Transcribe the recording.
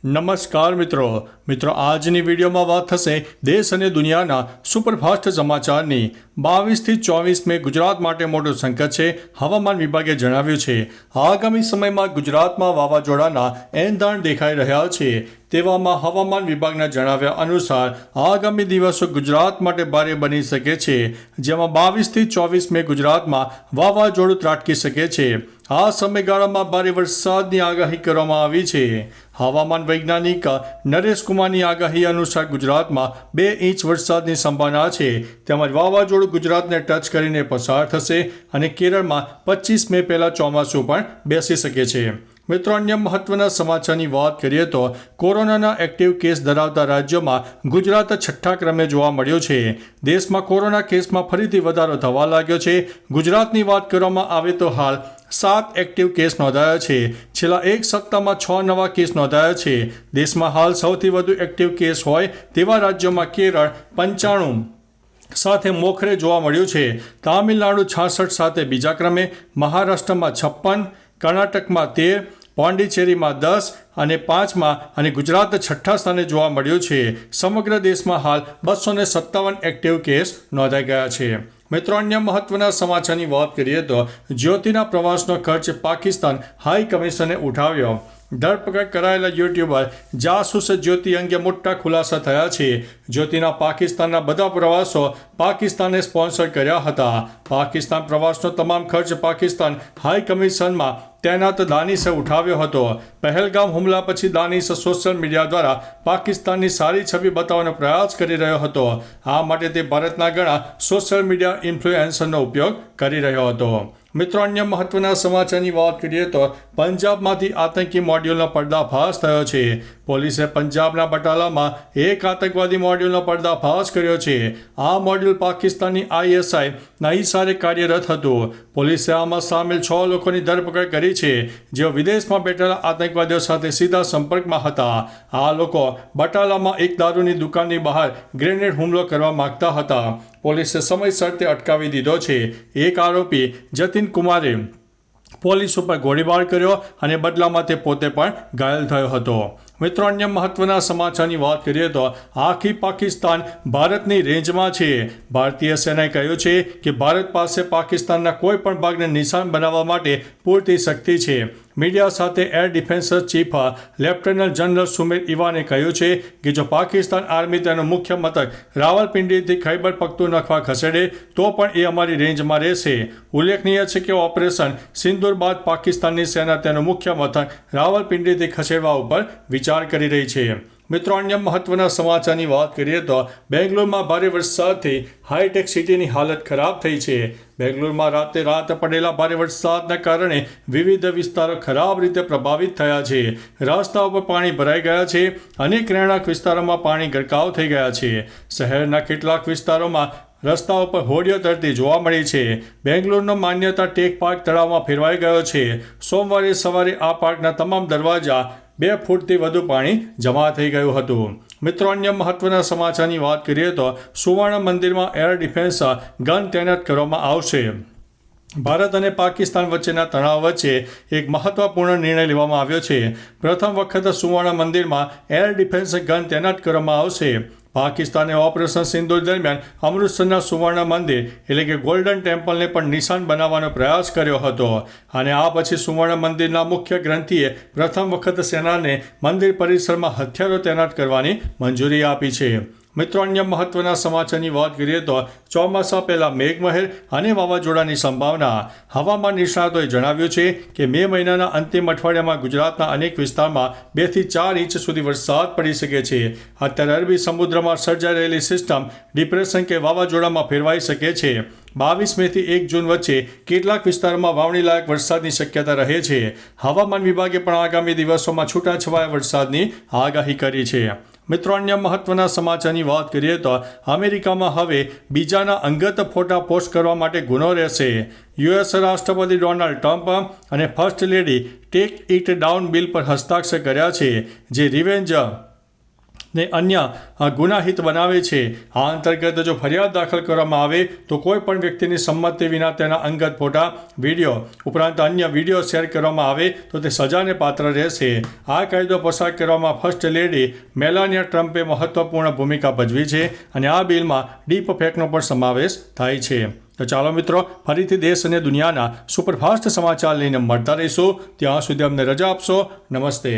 નમસ્કાર મિત્રો આજની વિડીયોમાં વાત થશે દેશ અને દુનિયાના સુપરફાસ્ટ સમાચારની 22થી 24 મે ગુજરાત માટે મોટું સંકટ છે. હવામાન વિભાગે જણાવ્યું છે આગામી સમયમાં ગુજરાતમાં વાવાઝોડાના એંધાણ દેખાઈ રહ્યા છે. તેવામાં હવામાન વિભાગના જણાવ્યા અનુસાર આગામી દિવસો ગુજરાત માટે ભારે બની શકે છે, જેમાં 22થી 24 મે ગુજરાતમાં વાવાઝોડું ત્રાટકી શકે છે. આ સમયગાળામાં ભારે વરસાદની આગાહી કરવામાં આવી છે. હવામાન વૈજ્ઞાનિક નરેશ કુમારની આગાહી અનુસાર ગુજરાતમાં 2 ઇંચ વરસાદની સંભાવના છે. તેમજ વાવાઝોડું ગુજરાતને ટચ કરીને પસાર થશે અને કેરળમાં 25 મે પહેલાં ચોમાસું પણ બેસી શકે છે. મિત્રો, અન્ય મહત્વના સમાચારની વાત કરીએ તો કોરોનાના એક્ટિવ કેસ ધરાવતા રાજ્યોમાં ગુજરાત 6થા ક્રમે જોવા મળ્યો છે. દેશમાં કોરોના કેસમાં ફરીથી વધારો થવા લાગ્યો છે. ગુજરાતની વાત કરવામાં આવે તો હાલ 7 એક્ટિવ કેસ નોંધાયા છે. છેલ્લા એક સપ્તાહમાં 6 નવા કેસ નોંધાયા છે. દેશમાં હાલ સૌથી વધુ એક્ટિવ કેસ હોય તેવા રાજ્યોમાં કેરળ 95 સાથે મોખરે જોવા મળ્યું છે. તામિલનાડુ 66 સાથે બીજા ક્રમે, મહારાષ્ટ્રમાં 56, કર્ણાટકમાં 13, પોંડિચેરીમાં 10 અને 5માં અને ગુજરાત 6થા સ્થાને જોવા મળ્યું છે. સમગ્ર દેશમાં હાલ 257 એક્ટિવ કેસ નોંધાઈ ગયા છે. મિત્રો, અન્ય મહત્વના સમાચારની વાત કરીએ તો જ્યોતિના પ્રવાસનો ખર્ચ પાકિસ્તાન હાઈ કમિશને ઉઠાવ્યો. ધરપકડ કરાયેલા યુટ્યુબર જાસૂસ જ્યોતિ અંગે મોટા ખુલાસા થયા છે. જ્યોતિના પાકિસ્તાનના બધા પ્રવાસો પાકિસ્તાને સ્પોન્સર કર્યા હતા. પાકિસ્તાન પ્રવાસનો તમામ ખર્ચ પાકિસ્તાન હાઈ કમિશનમાં તૈનાત દાનિશે ઉઠાવ્યો હતો. પહેલગામ હુમલા પછી દાનિશ સોશિયલ મીડિયા દ્વારા પાકિસ્તાનની સારી છબી બતાવવાનો પ્રયાસ કરી રહ્યો હતો. આ માટે તે ભારતના ઘણા સોશિયલ મીડિયા ઇન્ફ્લુએન્સરનો ઉપયોગ કરી રહ્યો હતો. મિત્રો, અન્ય મહત્વના સમાચારની વાત કરીએ તો પંજાબમાંથી આતંકી મોડ્યુલનો પર્દાફાશ થયો છે. પોલીસે પંજાબના બટાલામાં એક આતંકવાદી મોડ્યુલનો પર્દાફાશ કર્યો છે. આ મોડ્યુલ પાકિસ્તાની ISI ના ઇશારે કાર્યરત હતું. પોલીસે આમાં સામેલ 6 લોકોની ધરપકડ કરી છે, જેઓ વિદેશમાં બેઠેલા આતંકવાદીઓ સાથે સીધા સંપર્કમાં હતા. આ લોકો બટાલામાં એક દારૂની દુકાનની બહાર ગ્રેનેડ હુમલો કરવા માંગતા હતા. પોલીસે સમયસર તે અટકાવી દીધો છે. એક આરોપી જતીન કુમારે પોલીસ ઉપર ગોળીબાર કર્યો અને બદલામાં તે પોતે પણ ઘાયલ થયો હતો. મિત્રો, અન્ય મહત્વના સમાચારની વાત કરીએ તો આખી પાકિસ્તાન ભારતની રેન્જમાં છે. ભારતીય સેનાએ કહ્યું છે કે ભારત પાસે પાકિસ્તાનના કોઈ પણ ભાગને નિશાન બનાવવા માટે પૂરતી શક્તિ છે. મીડિયા સાથે air defence chief lieutenant general Sumer ઇવાને કહ્યું છે કે જો પાકિસ્તાન આર્મી તેનું મુખ્ય મથક રાવલપિંડીથી ખૈબર પખ્તુનખ્વા ખસેડે તો પણ એ અમારી રેન્જમાં રહેશે. ઉલ્લેખનીય છે કે ઓપરેશન સિંદૂર બાદ પાકિસ્તાનની સેના તેનું મુખ્ય મથક રાવલપિંડીથી ખસેડવા ઉપર વિચાર કરી રહી છે. મિત્રો, અન્ય મહત્વના સમાચારની વાત કરીએ તો બેંગ્લોરમાં ભારે વરસાદથી હાઈટેક સિટીની હાલત ખરાબ થઈ છે. બેંગ્લોરમાં રાત પડેલા ભારે વરસાદના કારણે વિવિધ વિસ્તારો ખરાબ રીતે પ્રભાવિત થયા છે. રસ્તાઓ પર પાણી ભરાઈ ગયા છે. અનેક રહેણાંક વિસ્તારોમાં પાણી ગરકાવ થઈ ગયા છે. શહેરના કેટલાક વિસ્તારોમાં રસ્તાઓ પર હોડીઓ તરતી જોવા મળી છે. બેંગ્લોરનો માન્યતા ટેક પાર્ક તળાવમાં ફેરવાઈ ગયો છે. સોમવારે સવારે આ પાર્કના તમામ દરવાજા 2 ફૂટથી વધુ પાણી જમા થઈ ગયું હતું. મિત્રો, અન્ય મહત્વના સમાચારની વાત કરીએ તો સુવર્ણ મંદિરમાં એર ડિફેન્સ ગન તૈનાત કરવામાં આવશે. ભારત અને પાકિસ્તાન વચ્ચેના તણાવ વચ્ચે એક મહત્વપૂર્ણ નિર્ણય લેવામાં આવ્યો છે. પ્રથમ વખત સુવર્ણ મંદિરમાં એર ડિફેન્સ ગન તૈનાત કરવામાં આવશે. પાકિસ્તાને ઓપરેશન સિંદૂર દરમિયાન અમૃતસરના સુવર્ણ મંદિર એટલે કે ગોલ્ડન ટેમ્પલને પણ નિશાન બનાવવાનો પ્રયાસ કર્યો હતો અને આ પછી સુવર્ણ મંદિરના મુખ્ય ગ્રંથિએ પ્રથમ વખત સેનાને મંદિર પરિસરમાં હથિયારો તૈનાત કરવાની મંજૂરી આપી છે. મિત્રો, અન્ય મહત્વના સમાચારની વાત કરીએ તો ચોમાસા પહેલાં મેઘમહેર અને વાવાઝોડાની સંભાવના. હવામાન નિષ્ણાતોએ જણાવ્યું છે કે મે મહિનાના અંતિમ અઠવાડિયામાં ગુજરાતના અનેક વિસ્તારમાં 2 થી 4 ઇંચ સુધી વરસાદ પડી શકે છે. અત્યારે અરબી સમુદ્રમાં સર્જાઈ રહેલી સિસ્ટમ ડિપ્રેશન કે વાવાઝોડામાં ફેરવાઈ શકે છે. 22 મેથી 1 જૂન વચ્ચે કેટલાક વિસ્તારોમાં વાવણીલાયક વરસાદની શક્યતા રહે છે. હવામાન વિભાગે પણ આગામી દિવસોમાં છૂટાછવાયા વરસાદની આગાહી કરી છે. મિત્રો, અન્ય મહત્વના સમાચારની વાત કરીએ તો અમેરિકામાં હવે બીજાના અંગત ફોટા પોસ્ટ કરવા માટે ગુનો રહેશે. US રાષ્ટ્રપતિ ડોનાલ્ડ ટ્રમ્પ અને first lady take it down bill પર હસ્તાક્ષર કર્યા છે, જે રિવેન્જ ને અન્ય ગુનાહિત બનાવે છે. આ અંતર્ગત જો ફરિયાદ દાખલ કરવામાં આવે તો કોઈ પણ વ્યક્તિની સંમતિ વિના તેના અંગત ફોટા, વિડીયો ઉપરાંત અન્ય વિડીયો શેર કરવામાં આવે તો તે સજાને પાત્ર રહેશે. આ કાયદો પસાર કરવામાં ફર્સ્ટ લેડી મેલાનિયા ટ્રમ્પે મહત્વપૂર્ણ ભૂમિકા ભજવી છે અને આ બિલમાં ડીપ ફેકનો પણ સમાવેશ થાય છે. તો ચાલો મિત્રો, ફરીથી દેશ અને દુનિયાના સુપરફાસ્ટ સમાચાર લઈને મળતા રહીશું. ત્યાં સુધી અમને રજા આપશો. નમસ્તે.